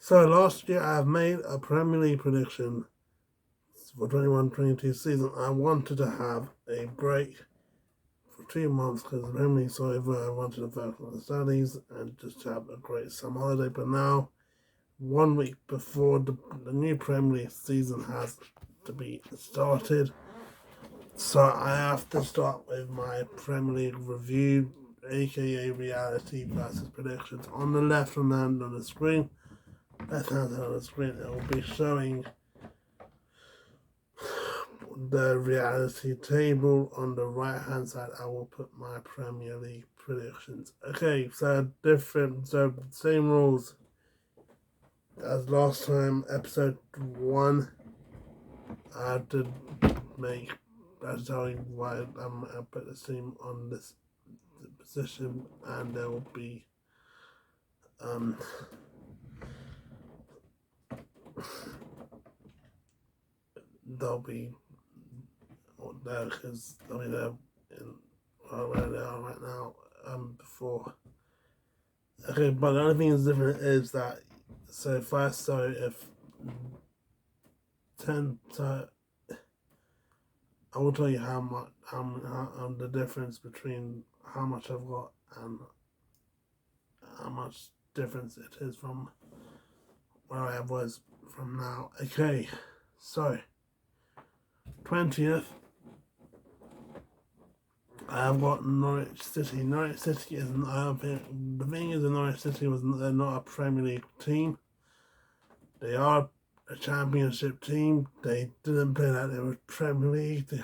So last year I have made a Premier League prediction for 21-22 season. I wanted to have a break for 2 months because the Premier League's over. I wanted to focus on the studies and just have a great summer holiday. But now, 1 week before the new Premier League season has to be started, so I have to start with my Premier League review, aka reality versus predictions. On the left hand on the screen, left hand on the screen, it will be showing the reality table. On the right hand side, I will put my Premier League predictions. Okay, so same rules as last time. Episode 1, I had to make. That's telling why I put the team on this position, and there will be they'll be there because I mean they're in where they are right now. Before. Okay, but the only thing that's different is that if 10, so I will tell you how the difference between how much I've got and how much difference it is from where I was from now. Okay, so 20th, I have got Norwich City. Norwich City is the thing is, Norwich City they're not a Premier League team. They are a Championship team. They didn't play that they were Premier League. They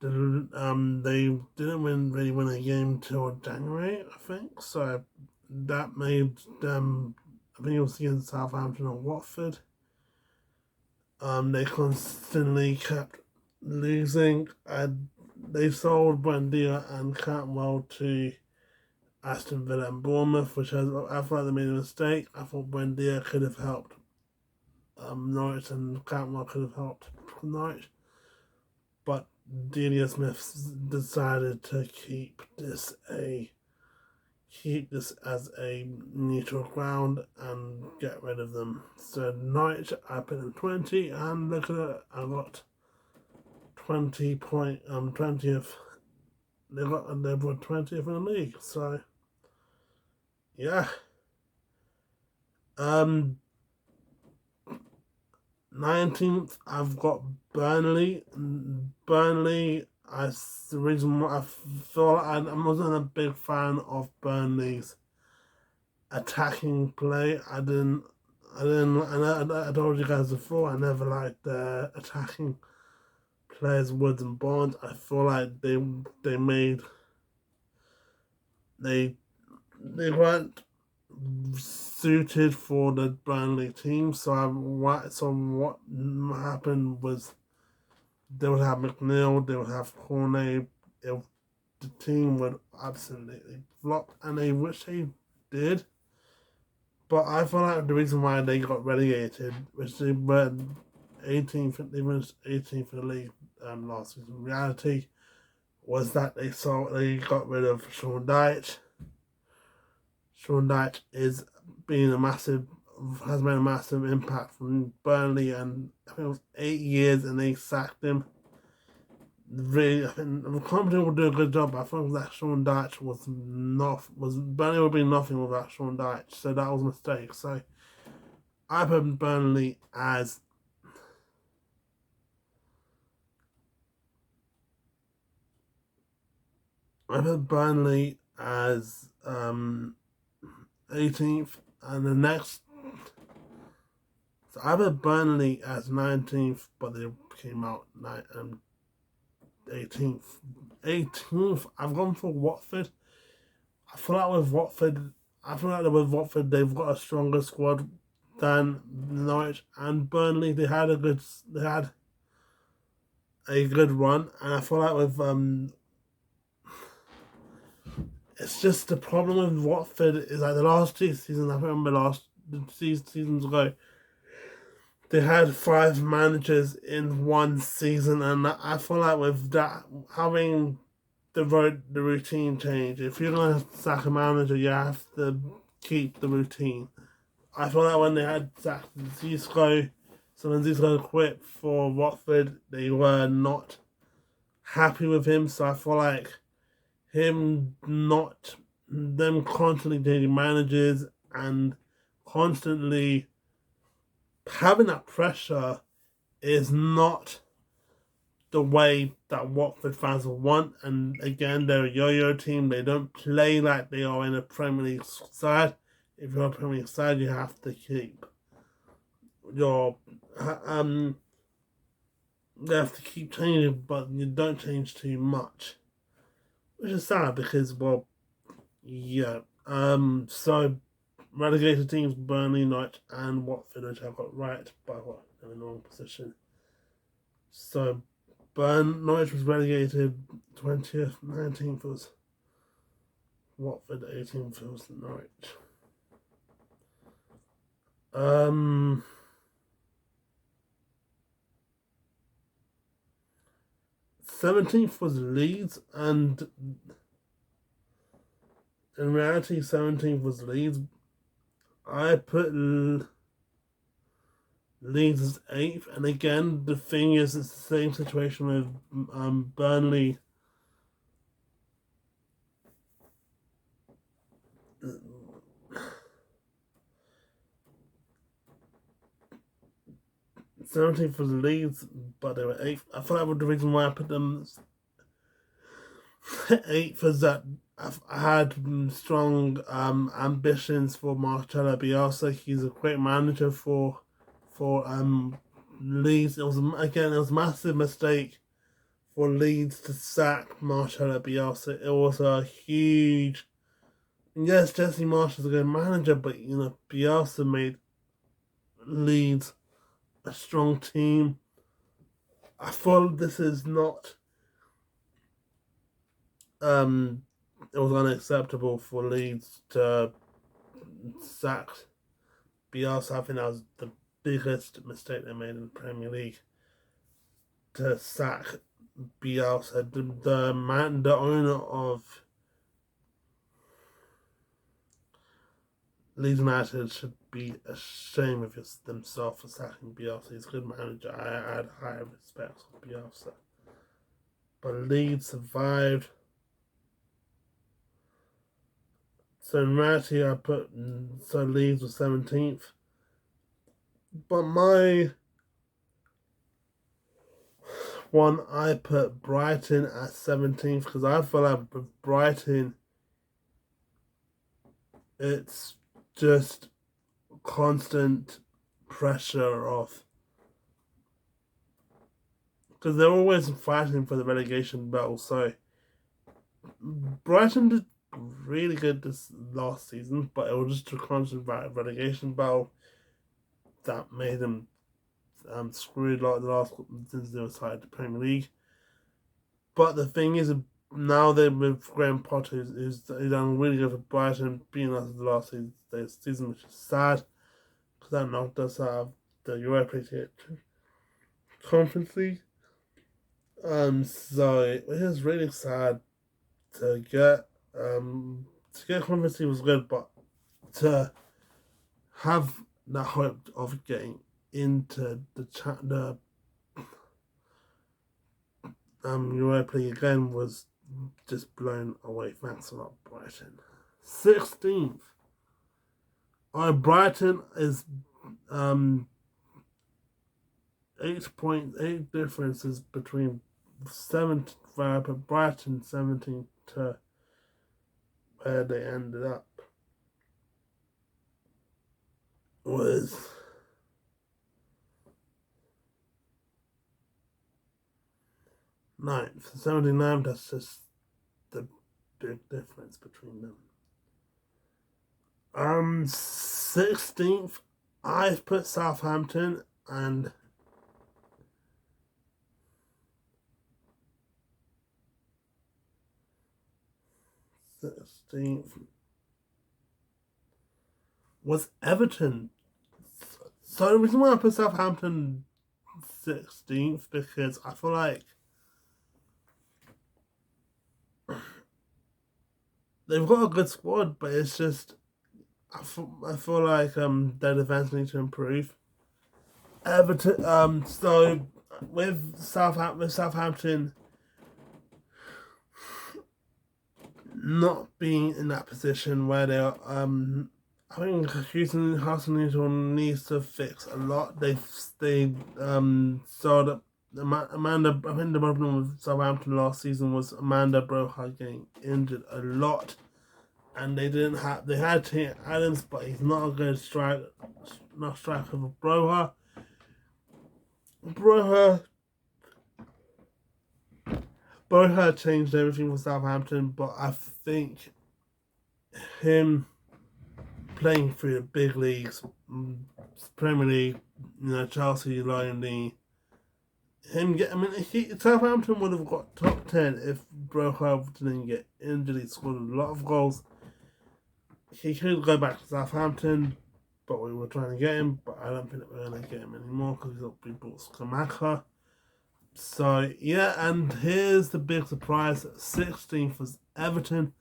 didn't really win a game till January, I think. So that made them. I think it was against Southampton or Watford. They constantly kept losing. They sold Buendia and Cantwell to Aston Villa and Bournemouth, which I feel like they made a mistake. I thought Buendia could have helped Norwich and Cantwell could have helped Norwich, but Delia Smith decided to keep this as a neutral ground and get rid of them. So Norwich, I put in 20, and look at it, I got 20th. They were 20th in the league. So yeah. 19th, I've got Burnley. The reason why I feel like I wasn't a big fan of Burnley's attacking play. I told you guys before, I never liked the attacking players, Woods and Barnes. I feel like they weren't suited for the Burnley team. So what happened was they would have McNeil, they would have Cornet. The team would absolutely flop, and which they did. But I feel like the reason why they got relegated, which they were 18th, they finished 18th in the league last season. In reality was that they got rid of Sean Dyche. Sean Dyche has made a massive impact from Burnley, and I think it was 8 years, and they sacked him. Really, I think the company will do a good job. I think that Sean Dyche Burnley would be nothing without Sean Dyche, so that was a mistake. So I put Burnley as I put Burnley as 18th, and the next. So I put Burnley as 19th, but they came out 18th. 18th, I've gone for Watford. I feel like with Watford, they've got a stronger squad than Norwich and Burnley. They had a good run, and I feel like with it's just the problem with Watford is like the last 2 seasons. I remember seasons ago, they had 5 managers in one season, and I feel like with that, having the routine change. If you're gonna sack a manager, you have to keep the routine. I feel like when they had Zach Zisco, so when Zisco quit for Watford, they were not happy with him. So I feel like them constantly changing managers and constantly having that pressure is not the way that Watford fans want. And again, they're a yo-yo team. They don't play like they are in a Premier League side. If you're a Premier League side, you have to keep your they have to keep changing, but you don't change too much, which is sad because, well, yeah. So relegated teams Burnley, Norwich, and Watford, which I got right, but what in the wrong position. So Norwich was relegated 20th, 19th was Watford, 18th was Norwich. 17th was Leeds, and in reality, 17th was Leeds. I put Leeds as 8th, and again, the thing is, it's the same situation with Burnley. 17th was Leeds, but they were 8th. I thought that was the reason why I put them 8th is that I had strong ambitions for Marcelo Bielsa. He's a great manager for Leeds. It was a massive mistake for Leeds to sack Marcelo Bielsa. It was a huge. Yes, Jesse Marshall's a good manager, but Bielsa made Leeds a strong team. I thought this is not. It was unacceptable for Leeds to sack Bielsa. I think that was the biggest mistake they made in the Premier League. To sack Bielsa, the owner of Leeds United should be ashamed of themselves for sacking Bielsa. He's a good manager. I had high respect for Bielsa. But Leeds survived. So in reality, Leeds was 17th. But I put Brighton at 17th because I feel like with Brighton, it's just constant pressure of, because they're always fighting for the relegation battle. So Brighton did really good this last season, but it was just a constant relegation battle that made them screwed like the last since they were started the Premier League. But the thing is, now they're with Graham Potter, who's done really good for Brighton, being us the last season, which is sad because that knocked us out of the Europa League Conference League. So it was really sad to get Conference League was good, but to have that hope of getting into the Europa League again was just blown away. Thanks a lot, Brighton. 16th. Brighton is 8.8 differences between Brighton 17 to where they ended up was 9th. 79, that's just the big difference between them. 16th, I've put Southampton and 16th was Everton. So the reason why I put Southampton 16th because I feel like they've got a good squad, but it's just I feel like their defense need to improve. Everton. So with Southampton not being in that position where they're I think Houston needs to fix a lot. They saw that Amanda. I think the problem with Southampton last season was Amanda Broha getting injured a lot, and they didn't have. They had Tate Adams, but he's not a good striker. Not striker for Broha. Broha changed everything for Southampton, but I think him playing through the big leagues, Premier League, Chelsea, Lionel, Southampton would have got top 10 if Broha didn't get injured. He scored a lot of goals. He could go back to Southampton, but we were trying to get him, but I don't think that we're going to get him anymore because we bought Skamaka. So, yeah, and here's the big surprise. 16th was Everton.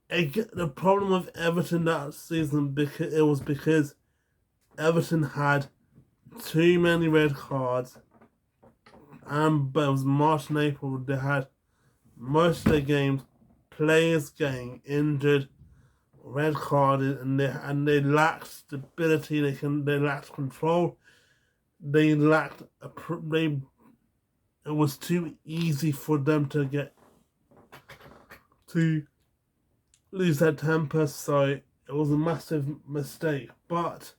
The problem with Everton that season because Everton had too many red cards, but it was March and April. They had most of the games players getting injured, red carded, and they lacked stability. They lacked control. They lacked it was too easy for them to lose their temper, so it was a massive mistake. But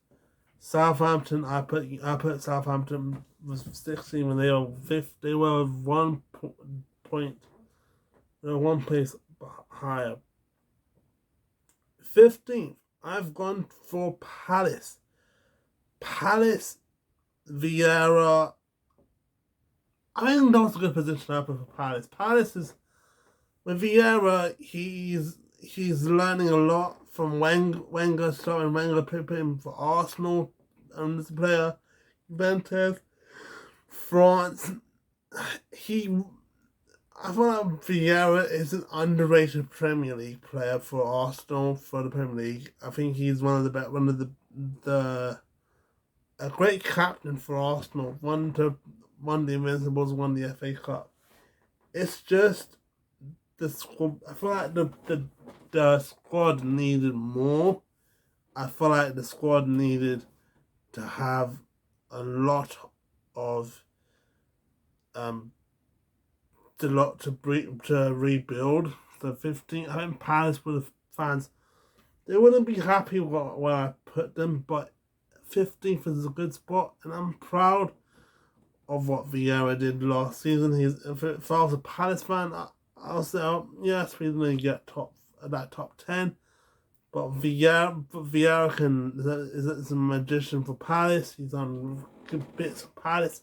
Southampton, I put Southampton was 16 when they were fifth. They were 1 point, they were 1 place higher. 15th, I've gone for Palace. Vieira. I think that was a good position I put for Palace. Palace is with Vieira. He's learning a lot from Wenger, starting Wenger put him for Arsenal, and this player, Juventus, France. I feel like Vieira is an underrated Premier League player for Arsenal, for the Premier League. I think he's a great captain for Arsenal. Won the Invincibles, won the FA Cup. It's just the squad. I feel like the squad needed more. I feel like the squad needed to have a lot of to rebuild. So 15, I think Palace with the fans, they wouldn't be happy where I put them, but 15th is a good spot, and I'm proud of what Vieira did last season. If I was a Palace fan, I'll say, yes, we're going to get top 10. But Vieira is a magician for Palace. He's done good bits for Palace,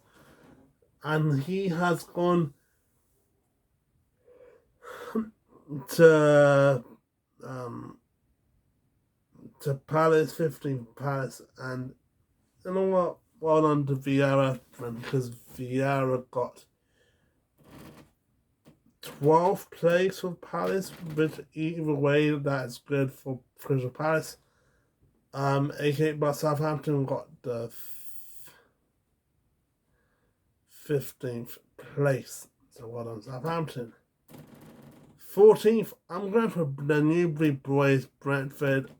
and he has gone to Palace, 15 Palace, and you know what? Well done to Vieira, because Vieira got 12th place with Palace, which either way that is good for Crystal Palace. But Southampton got the 15th place. So well done, Southampton. 14th, I'm going for the Newbury Boys, Brentford.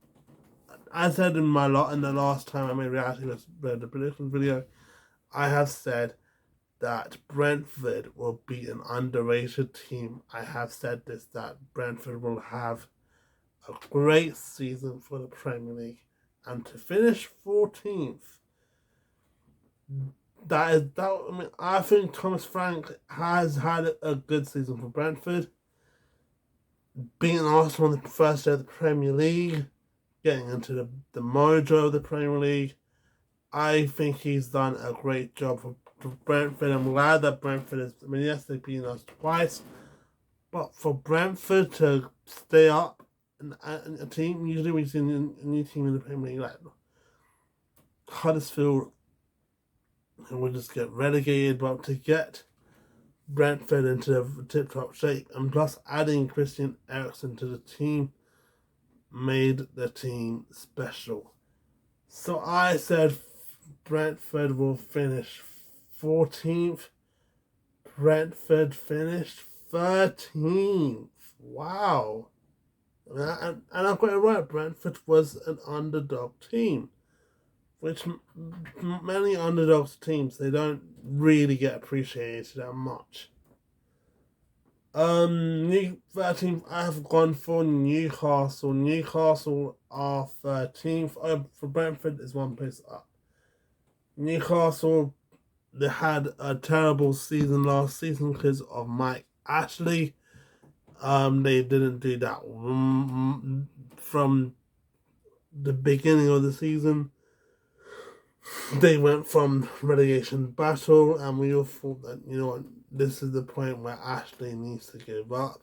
I said in the last time I made reality the predictions video, I have said that Brentford will be an underrated team. I have said this, that Brentford will have a great season for the Premier League, and to finish 14th, I think Thomas Frank has had a good season for Brentford, beating Arsenal on the first day of the Premier League, getting into the mojo of the Premier League. I think he's done a great job for Brentford. I'm glad that Brentford is. Yes, they've beaten us twice, but for Brentford to stay up, and a team, usually we see a new team in the Premier League like Huddersfield, and we'll just get relegated, but to get Brentford into tip-top shape, and plus adding Christian Eriksen to the team, made the team special. So I said Brentford will finish 14th. Brentford finished 13th. Wow. And I got it right. Brentford was an underdog team, which many underdog teams, they don't really get appreciated that much. 13th, I have gone for Newcastle. Newcastle are 13th. For Brentford is one place up. Newcastle, they had a terrible season last season because of Mike Ashley. They didn't do that from the beginning of the season. They went from relegation battle, and we all thought that, you know what, this is the point where Ashley needs to give up.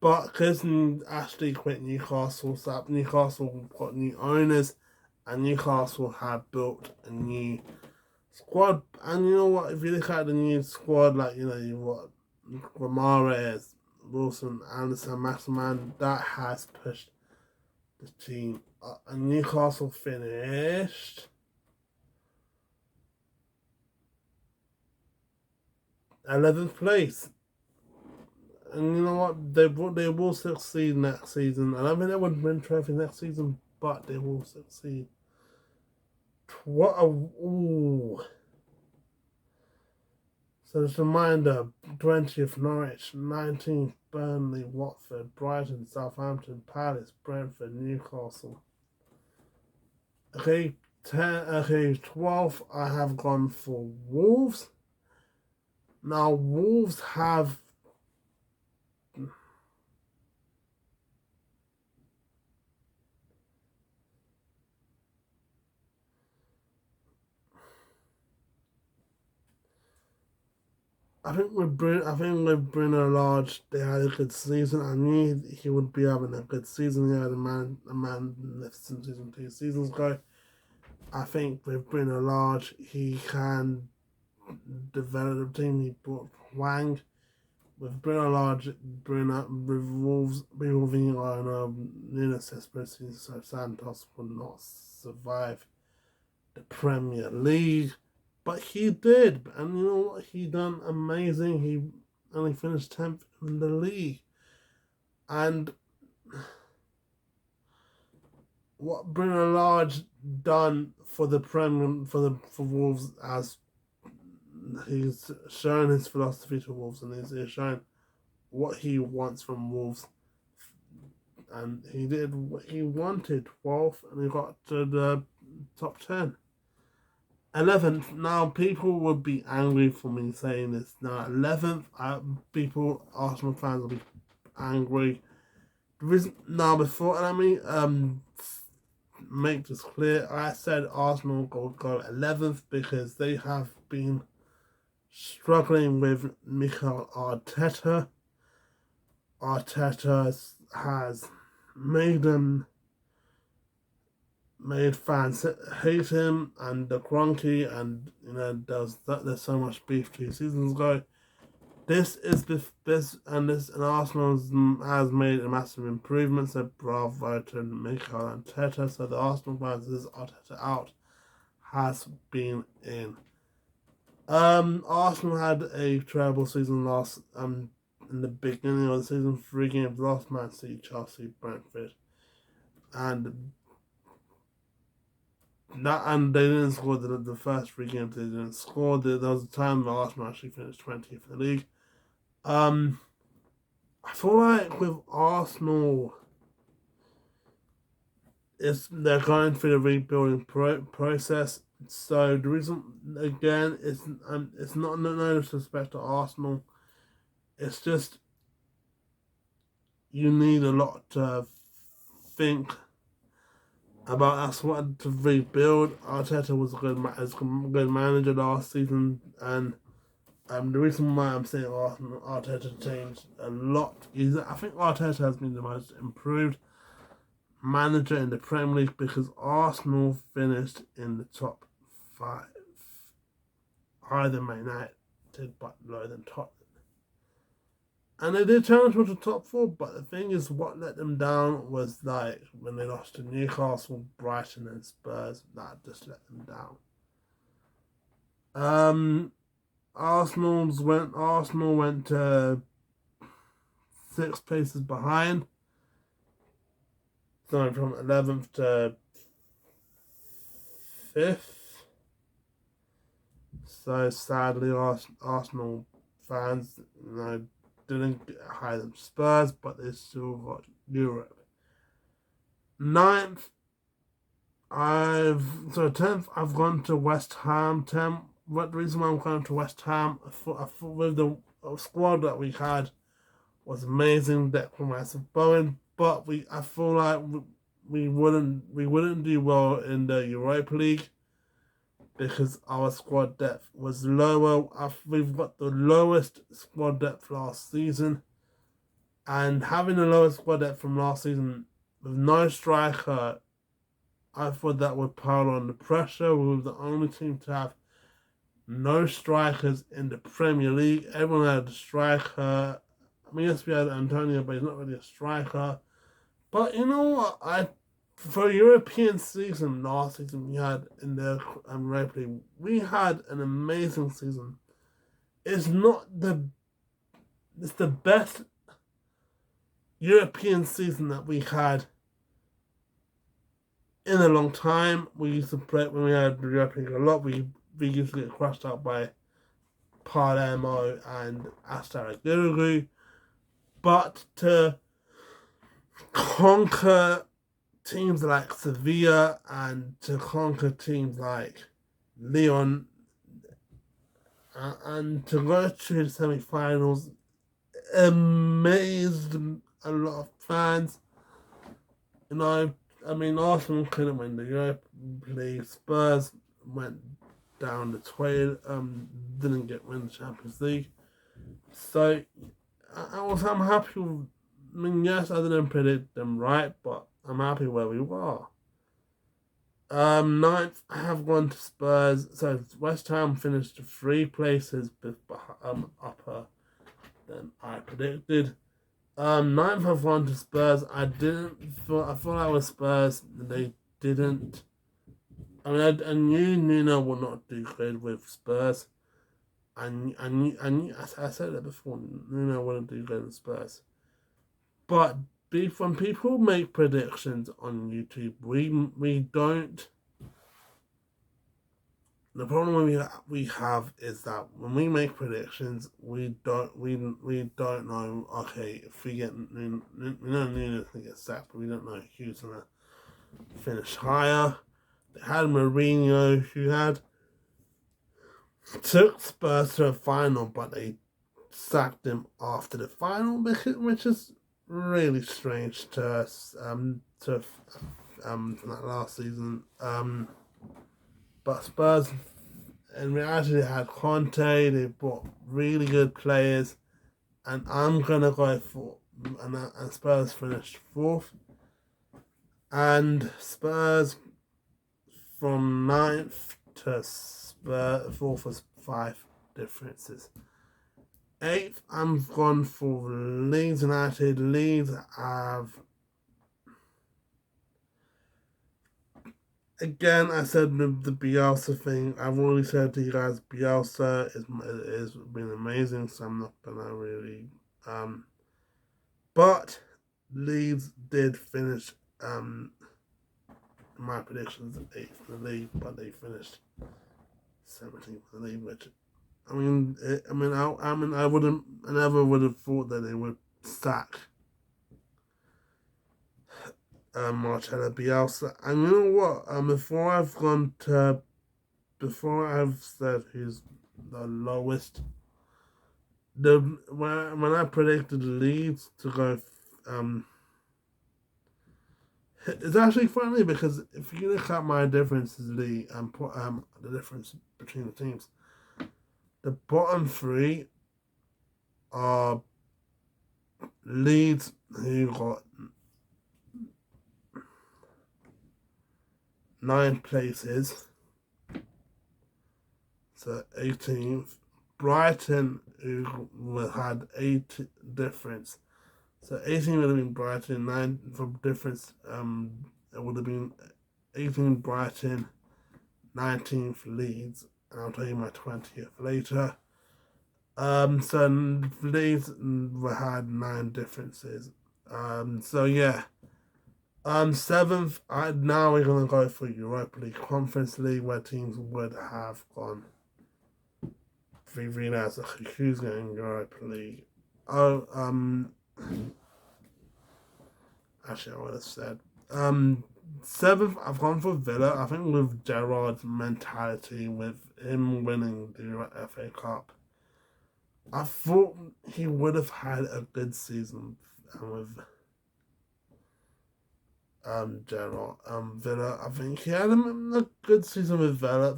But because Ashley quit Newcastle, so Newcastle got new owners, and Newcastle have built a new squad. And you know what, if you look at the new squad, like, you know, you've got Ramirez, Wilson, Anderson, Maximan, that has pushed the team up. And Newcastle finished 11th place. And you know what? They will succeed next season. And I mean, they wouldn't win trophy next season, but they will succeed. What a ooh. So just a reminder: 20th Norwich, 19th Burnley, Watford, Brighton, Southampton, Palace, Brentford, Newcastle. Okay, 12th. I have gone for Wolves. Now Wolves have. I think with Bruno Lage, they had a good season. I knew he would be having a good season. He had a magnificent season 2 seasons ago. I think with Bruno Lage, he can develop the team. He brought Wang. With Bruno Lage, with Wolves revolving on Nunes Espirito, so Santos would not survive the Premier League. But he did, and you know what? He done amazing. He only finished 10th in the league. And what Bruno Lage done for the Premier for Wolves, as he's shown his philosophy to Wolves, and he's shown what he wants from Wolves. And he did what he wanted, 12th, and he got to the top 10. 11th. Now, people would be angry for me saying this. Now, 11th, Arsenal fans will be angry. Now, before, and I mean, make this clear, I said Arsenal will go 11th because they have been struggling with Mikel Arteta. Arteta has made fans hate him, and the Cronky, and you know, there's so much beef 2 seasons ago. This and Arsenal has made a massive improvement. So bravo to Mikel Arteta. So the Arsenal fans, this Arteta out has been in. Arsenal had a terrible season in the beginning of the season. 3 games lost: Man City, Chelsea, Brentford, and they didn't score the first 3 games. They didn't score. There was a time where Arsenal actually finished 20th in the league. I feel like with Arsenal, they're going through the rebuilding process. So the reason, again, it's not no disrespect to Arsenal. It's just you need a lot to think about us what to rebuild. Arteta was a good manager last season, and the reason why I'm saying Arteta changed a lot is that I think Arteta has been the most improved manager in the Premier League because Arsenal finished in the top 5, higher than Man United but lower than Tottenham. And they did challenge for the top four, but the thing is, what let them down was like when they lost to Newcastle, Brighton, and Spurs. That just let them down. Arsenal went to 6 places behind, going from 11th to 5th. So sadly, Arsenal fans, didn't get higher than Spurs, but they still got Europe. 9th, 10th, I've gone to West Ham. What the reason why I'm going to West Ham? I thought with the squad that we had was amazing. Declan Rice and Bowen, but I feel like we wouldn't do well in the Europa League because our squad depth was lower. We've got the lowest squad depth last season, and having the lowest squad depth from last season with no striker, I thought that would pile on the pressure. We were the only team to have no strikers in the Premier League. Everyone had a striker. I mean, yes, we had Antonio, but he's not really a striker. But you know what? For European season last season, we had in the Europa League, we had an amazing season. It's the best European season that we had in a long time. We used to play when we had the Europa League a lot. We used to get crushed out by Palermo and Astara Guru. But to conquer teams like Sevilla and to conquer teams like Lyon and to go to the semi-finals amazed a lot of fans. Arsenal couldn't win the Europa League. Spurs went down the toilet, didn't win the Champions League. So I'm happy with, yes, I didn't predict them right, but I'm happy where we were. 9th, I have gone to Spurs. So West Ham finished 3 places upper than I predicted. 9th, I've gone to Spurs. I thought I was Spurs. They didn't. I knew Nuno would not do good with Spurs. I said that before. Nuno wouldn't do good with Spurs. But when people make predictions on YouTube, we don't. The problem we have is that when we make predictions, we don't know. Okay, if we know Nuno's gonna get sacked, but we don't know who's gonna finish higher. They had Mourinho, who took Spurs to a final, but they sacked him after the final, which is really strange to us. From that last season. But Spurs, in reality, they had Conte. They brought really good players, and I'm gonna go for and Spurs finished 4th, and Spurs from 9th to 4th was 5 differences. 8th, I'm gone for Leeds United. Leeds have. Again, I said the Bielsa thing. I've already said to you guys, Bielsa is been amazing, so I'm not gonna really. But Leeds did finish. My predictions 8th in the league, but they finished 17th in the league, which I never would have thought that they would sack Marcelo Bielsa. And you know what? Before I've said who's the lowest, when I predicted Leeds to go, it's actually funny because if you look at my differences, and put the difference between the teams, the bottom 3 are Leeds, who got 9 places, so 18th, Brighton, who had 8 difference. So 18 would have been Brighton, 9 for difference. It would have been 18 Brighton, 19th Leeds, and I'll tell you my 20th later. So Leeds had 9 differences. So yeah. 7th, now we're gonna go for Europa League, Conference League, where teams would have gone. Three now, so who's going Europa League? Oh, actually, I would have said 7th. I've gone for Villa. I think with Gerrard's mentality, with him winning the FA Cup, I thought he would have had a good season with Gerrard. Villa. I think he had a good season with Villa.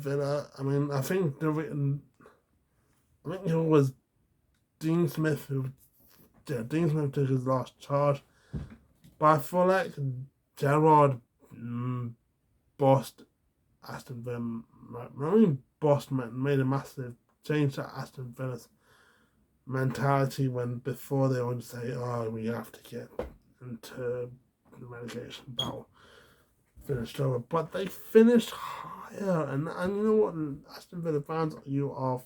I mean, I think it was Dean Smith Dean Smith took his last charge, but I feel like Gerrard bossed Aston Villa. I mean, made a massive change to Aston Villa's mentality when before they would say, "Oh, we have to get into the relegation battle." Finished over, but they finished higher, and you know what, Aston Villa fans, Aston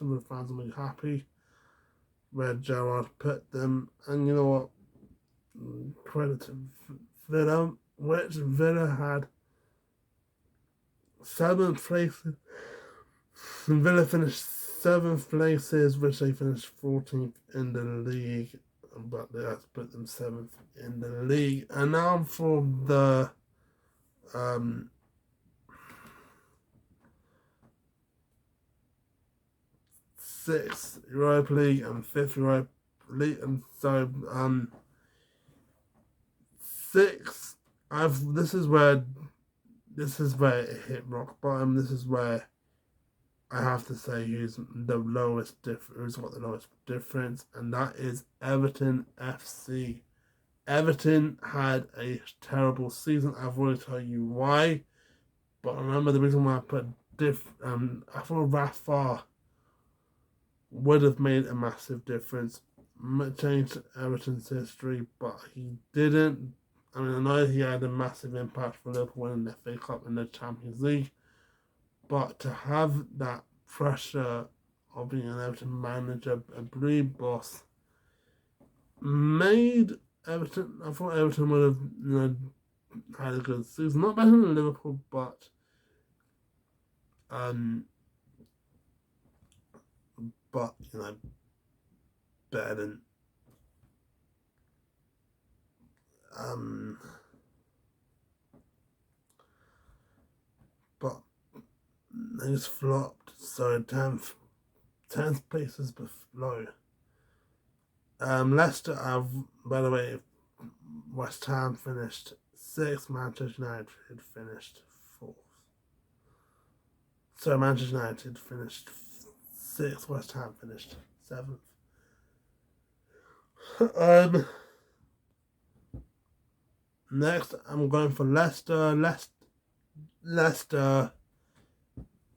Villa fans will be happy where Gerrard put them, and you know what, credit to Villa, which Villa had 7th places. Villa finished 7th places, which they finished 14th in the league, but they have to put them 7th in the league. And now for the 6th Europa League and 5th Europa League, and so 6th. This is where it hit rock bottom. This is where I have to say who's got the lowest difference, and that is Everton FC. Everton had a terrible season. I've already told you why, but remember the reason why I put I thought Rafa would have made a massive difference, changed Everton's history, but he didn't. I mean, I know he had a massive impact for Liverpool winning the FA Cup and the Champions League, but to have that pressure of being an Everton manager, a blue boss, made Everton. I thought Everton would have, had a good season. Not better than Liverpool, but better than but those flopped. So 10th place is below. Leicester have, by the way, West Ham finished 6th, Manchester United finished 4th. So Manchester United finished 6th, West Ham finished 7th. Next, I'm going for Leicester. Leicester,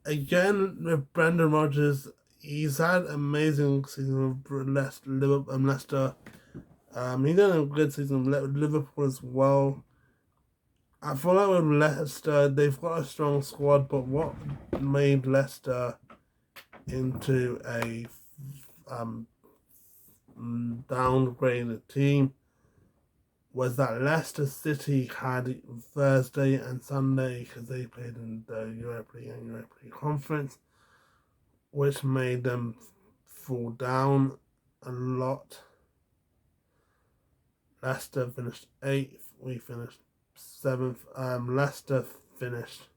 again with Brendan Rodgers. He's had an amazing season with Leicester. He's done a good season with Liverpool as well. I feel like with Leicester, they've got a strong squad, but what made Leicester into a downgraded team was that Leicester City had Thursday and Sunday, because they played in the Europa League and Europa League Conference, which made them fall down a lot. Leicester finished 8th, we finished 7th. Leicester finished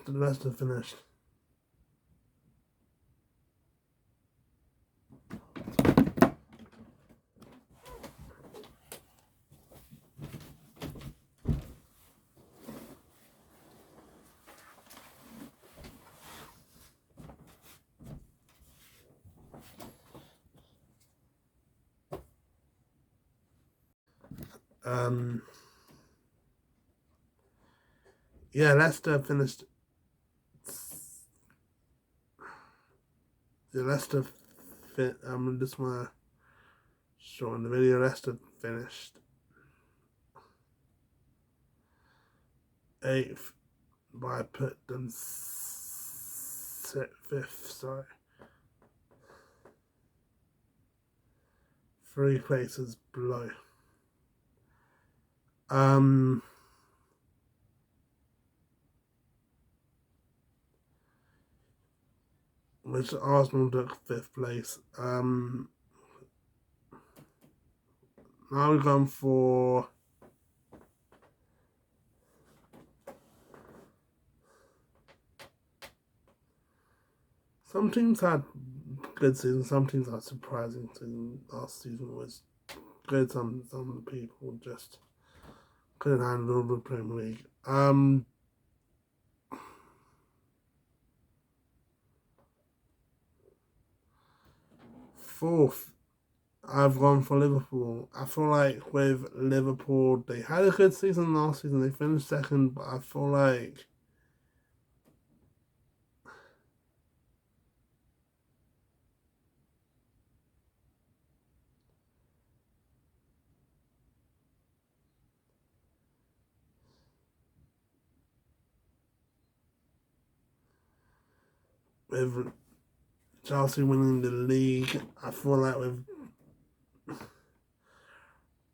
Leicester finished Um, yeah, Leicester finished. Yeah, Leicester fit. Just want to show in the video. Leicester finished eighth, but I put them fifth. Sorry, 3 places below. Which Arsenal took 5th place. Now we've gone for some teams had good seasons, some teams had surprising seasons. Last season was good. Some people just couldn't handle the Premier League. Fourth, I've gone for Liverpool. I feel like with Liverpool, they had a good season last season. They finished second, but I feel like with Chelsea winning the league, I feel like with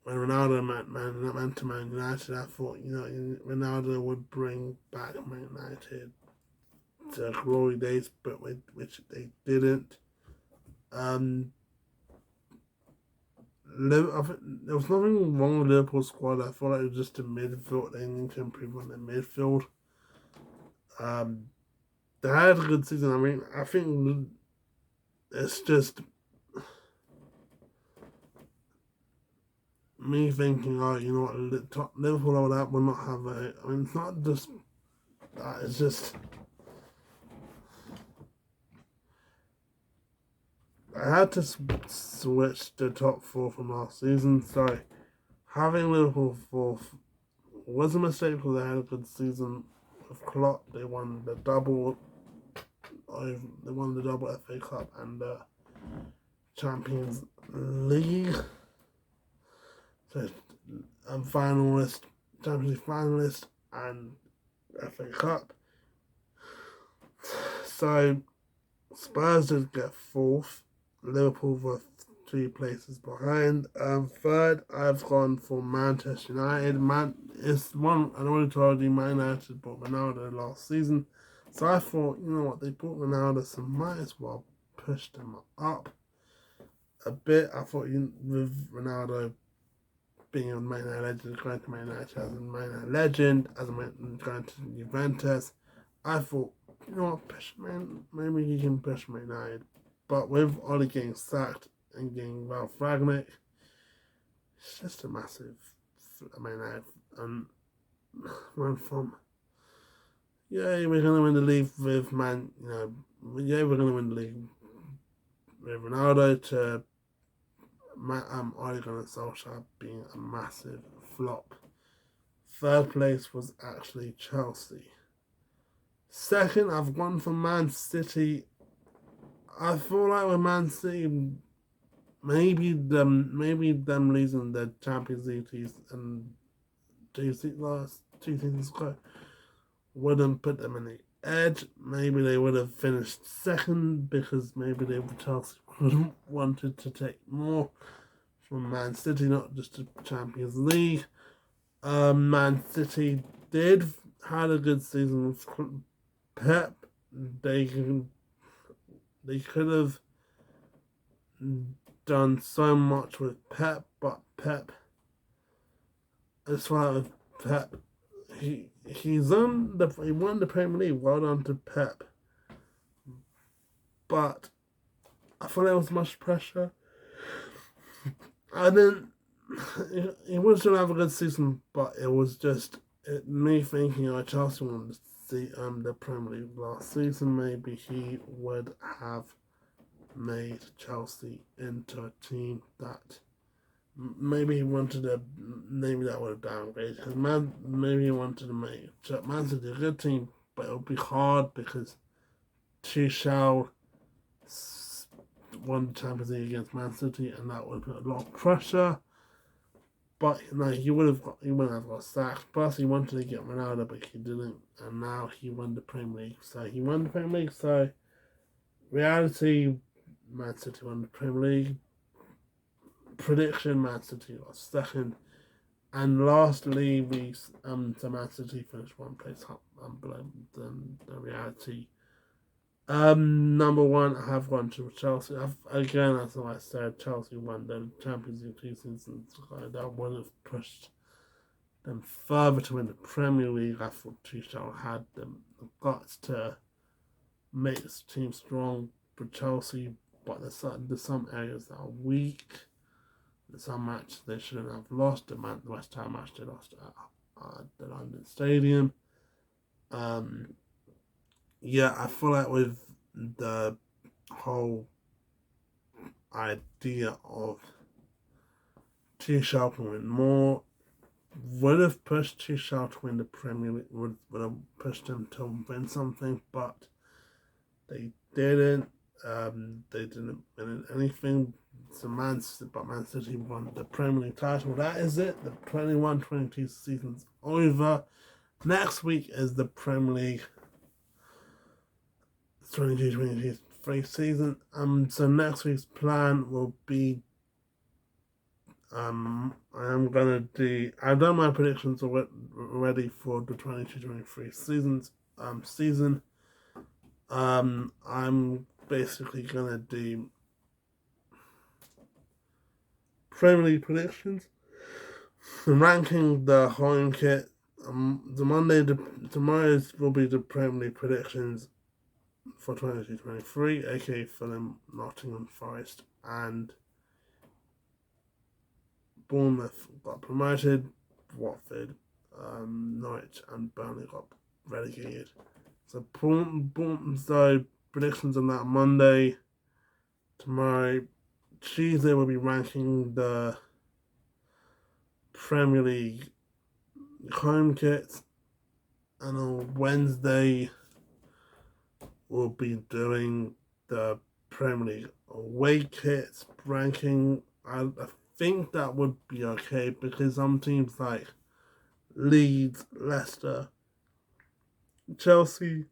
when Ronaldo went to Man United, I thought, Ronaldo would bring back Man United to glory days, but which they didn't. There was nothing wrong with Liverpool's squad. I thought it was just the midfield. They need to improve on the midfield. They had a good season. I mean, I think it's just me thinking, oh, you know what, Liverpool or that will not have a. I mean, it's not just that. It's just I had to switch the top 4 from last season. So having Liverpool 4th was a mistake because they had a good season with Klopp. They won the double. They won the double FA Cup and the Champions League. So finalist, Champions League finalist, and FA Cup. So Spurs did get 4th. Liverpool were 3 places behind. Third, I've gone for Manchester United. It's one I already told you. Man United bought Ronaldo last season, so I thought, you know what, they bought Ronaldo, so might as well push them up a bit. I thought with Ronaldo being a Man United legend, going to Man United as a Man United legend, going to Juventus, I thought, you know what, maybe he can push Man United. But with Oli getting sacked and getting Ralph Ragnick, it's just a massive Man United run from. Yeah, we're gonna win the league with we're gonna win the league with Ronaldo to Ole Gunnar Solskjaer being a massive flop. Third place was actually Chelsea. Second, I've gone for Man City. I feel like with Man City, maybe them losing the Champions League and last 2 seasons ago wouldn't put them in the edge. Maybe they would have finished second because maybe Chelsea wanted to take more from Man City, not just the Champions League. Man City had a good season with Pep. They could have done so much with Pep, but Pep, as far as Pep, he won the Premier League. Well done to Pep, but I thought there was much pressure. I didn't. He was going to have a good season, but it was just me thinking, Chelsea won the Premier League last season. Maybe he would have made Chelsea into a team that maybe he wanted to, maybe that would have downgraded. Because maybe he wanted to make Man City a good team, but it would be hard because Tuchel won the Champions League against Man City, and that would put a lot of pressure. But he wouldn't have got sacked. Plus, he wanted to get Ronaldo, but he didn't, and now he won the Premier League. So he won the Premier League. So reality, Man City won the Premier League. Prediction: Man City was second, and lastly, Man City finished one place below the reality. Number one, I have gone to Chelsea. Again, as I said, Chelsea won the Champions League 2 seasons ago. That would have pushed them further to win the Premier League. I thought Tuchel had the guts to make this team strong for Chelsea, but there's some areas that are weak. There's some matches they shouldn't have lost. The West Ham match they lost at the London Stadium. Yeah, I feel like with the whole idea of Tuchel can win more, would have pushed Tuchel to win the Premier League, would have pushed him to win something, but they didn't. They didn't win anything. So Man City won the Premier League title. That is it. The 21-22 season's over. Next week is the Premier League 22-23 season. So next week's plan will be I've done my predictions already for the 22-23 season. I'm basically gonna do Premier League predictions, ranking the home kit. Tomorrow will be the Premier League predictions for 22-23, aka Fulham, Nottingham Forest, and Bournemouth got promoted. Watford, Norwich, and Burnley got relegated. So predictions on that Monday. Tomorrow, Tuesday, we'll be ranking the Premier League home kits, and on Wednesday we'll be doing the Premier League away kits ranking. I think that would be okay because some teams like Leeds, Leicester, Chelsea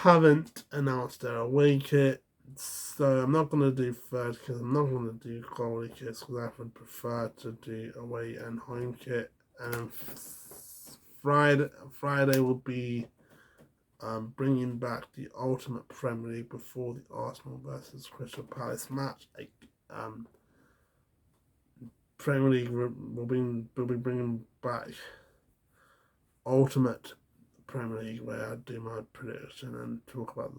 haven't announced their away kit. So I'm not going to do third because I'm not going to do quality kits because I would prefer to do away and home kit. And Friday will be bringing back the Ultimate Premier League before the Arsenal versus Crystal Palace match. Premier League will be bringing back Ultimate Premier League, where I do my prediction and talk about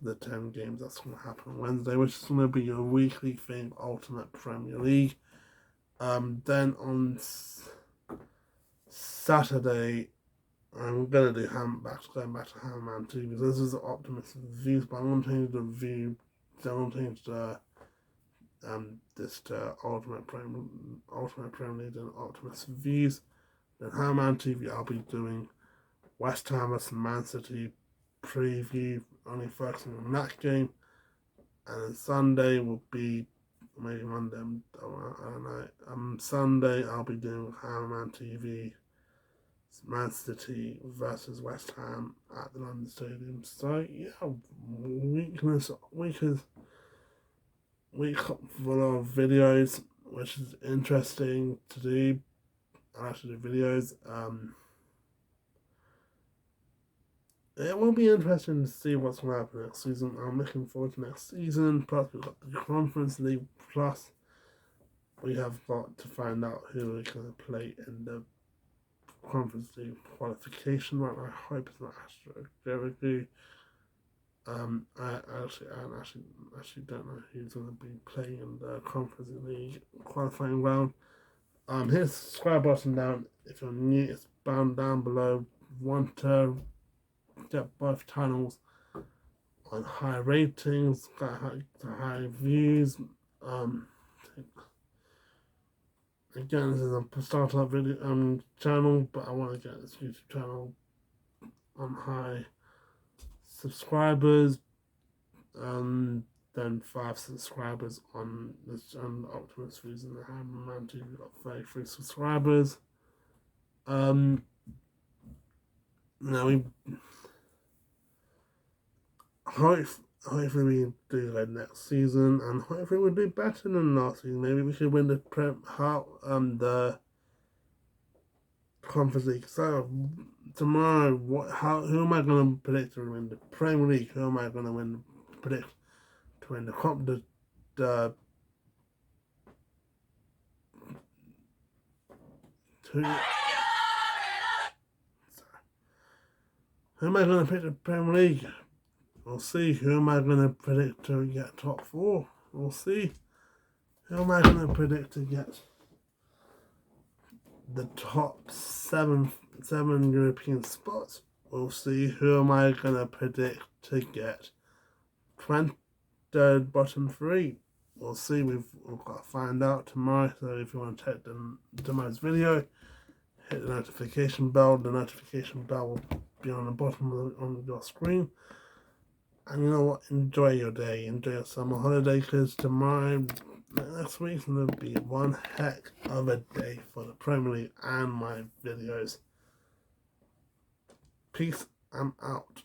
the 10 games that's going to happen on Wednesday, which is going to be a weekly thing, Ultimate Premier League. Then on Saturday, I'm going to do going back to Hammerman 2 because this is the Optimist Views, but I'm going to change the view. I'm going to change this to Ultimate Premier League and Optimist Views. Then Hammerman TV, I'll be doing West Ham vs Man City preview, only focusing on that game. And then Sunday will be, maybe Monday, I don't know. Sunday I'll be doing Hammerman TV, Man City versus West Ham at the London Stadium. So yeah, week full of videos, which is interesting to do. I actually do videos. It will be interesting to see what's going to happen next season. I'm looking forward to next season. Plus, we've got the Conference League. Plus, we have got to find out who we're going to play in the Conference League qualification round. I hope it's not Astro Jericho. I actually don't know who's going to be playing in the Conference League qualifying round. Hit the subscribe button down if you're new. It's down below. Want to get both channels on high ratings, got high views. Again, this is a startup video channel, but I want to get this YouTube channel on high subscribers, and then 5 subscribers on this on the Optimus reason. I have Manti got 33 subscribers. Now we hopefully we do that next season, and hopefully we'll do better than last season. Maybe we should win the the Conference League. So tomorrow, who am I going to predict to win the Premier League? Who am I going to predict to win the who am I going to pick the Premier League? We'll see. Who am I going to predict to get top 4? We'll see. Who am I going to predict to get the top 7 European spots? We'll see. Who am I going to predict to get 20 bottom 3? We'll see. We've got to find out tomorrow. So if you want to check tomorrow's video, hit the notification bell. The notification bell will be on the bottom of your screen. And you know what? Enjoy your day. Enjoy your summer holiday, because tomorrow, next week's going to be one heck of a day for the Premier League and my videos. Peace. I'm out.